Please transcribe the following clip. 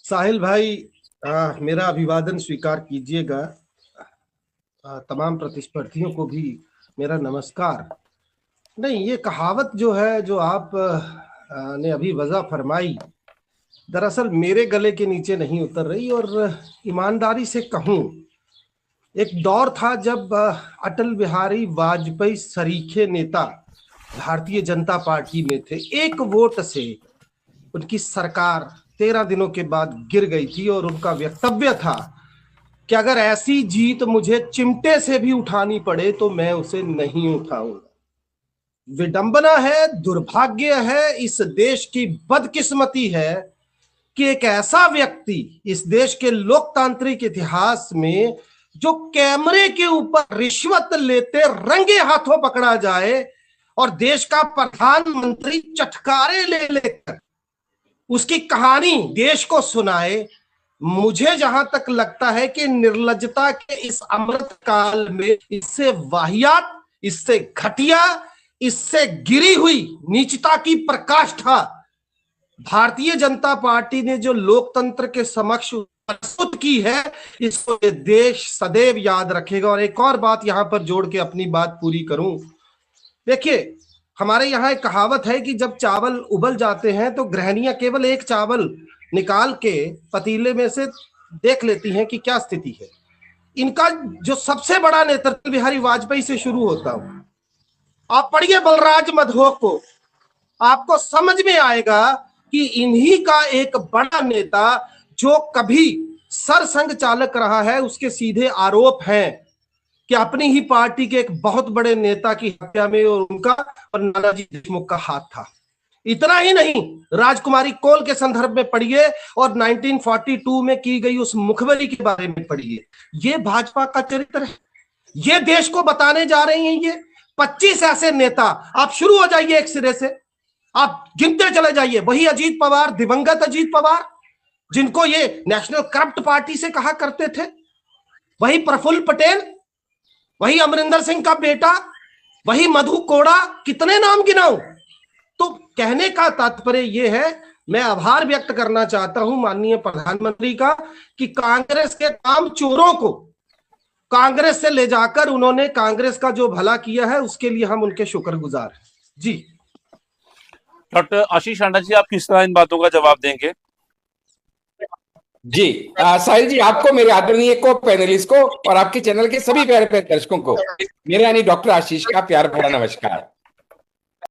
साहिल भाई, मेरा अभिवादन स्वीकार कीजिएगा। तमाम प्रतिस्पर्धियों को भी मेरा नमस्कार। नहीं, ये कहावत जो है, जो आप ने अभी वजह फरमाई, दरअसल मेरे गले के नीचे नहीं उतर रही। और ईमानदारी से कहूं, एक दौर था जब अटल बिहारी वाजपेयी सरीखे नेता भारतीय जनता पार्टी में थे। एक वोट से उनकी सरकार 13 दिनों के बाद गिर गई थी और उनका वक्तव्य था कि अगर ऐसी जीत मुझे चिमटे से भी उठानी पड़े तो मैं उसे नहीं उठाऊंगा। विडंबना है, दुर्भाग्य है, इस देश की बदकिस्मती है कि एक ऐसा व्यक्ति इस देश के लोकतांत्रिक इतिहास में जो कैमरे के ऊपर रिश्वत लेते रंगे हाथों पकड़ा जाए और देश का प्रधानमंत्री चटकारे ले लेकर उसकी कहानी देश को सुनाए। मुझे जहां तक लगता है कि निर्लज्जता के इस अमृत काल में इससे वाहियात, इससे घटिया, इससे गिरी हुई नीचता की प्रकाष्ठा भारतीय जनता पार्टी ने जो लोकतंत्र के समक्ष प्रस्तुत की है, इसको ये देश सदैव याद रखेगा। और एक और बात यहां पर जोड़ के अपनी बात पूरी करूं, देखिए, हमारे यहाँ एक कहावत है कि जब चावल उबल जाते हैं तो गृहिणियां केवल एक चावल निकाल के पतीले में से देख लेती हैं कि क्या स्थिति है। इनका जो सबसे बड़ा नेतृत्व अटल बिहारी वाजपेयी से शुरू होता हूं। आप पढ़िए बलराज मधोक को, आपको समझ में आएगा कि इन्हीं का एक बड़ा नेता जो कभी सरसंघ चालक रहा है, उसके सीधे आरोप हैं कि अपनी ही पार्टी के एक बहुत बड़े नेता की हत्या में और उनका और नानाजी देशमुख का हाथ था। इतना ही नहीं, राजकुमारी कौल के संदर्भ में पढ़िए और 1942 में की गई उस मुखबरी के बारे में पढ़िए। ये भाजपा का चरित्र है, ये देश को बताने जा रही हैं। ये 25 ऐसे नेता, आप शुरू हो जाइए एक सिरे से, आप गिनते चले जाइए। वही अजीत पवार, दिवंगत अजीत पवार, जिनको ये नेशनल करप्ट पार्टी से कहा करते थे, वही प्रफुल्ल पटेल, वही अमरिंदर सिंह का बेटा, वही मधु कोड़ा, कितने नाम गिनाऊं। तो कहने का तात्पर्य यह है, मैं आभार व्यक्त करना चाहता हूं माननीय प्रधानमंत्री का कि कांग्रेस के काम चोरों को कांग्रेस से ले जाकर उन्होंने कांग्रेस का जो भला किया है, उसके लिए हम उनके शुक्रगुजार हैं। जी डॉक्टर आशीष राणा जी, आप किस तरह इन बातों का जवाब देंगे? जी साहिल जी, आपको, मेरे आदरणीय को पैनलिस्ट को और आपके चैनल के सभी प्यारे प्यारे दर्शकों को मेरे यानी डॉक्टर आशीष का प्यार भरा नमस्कार।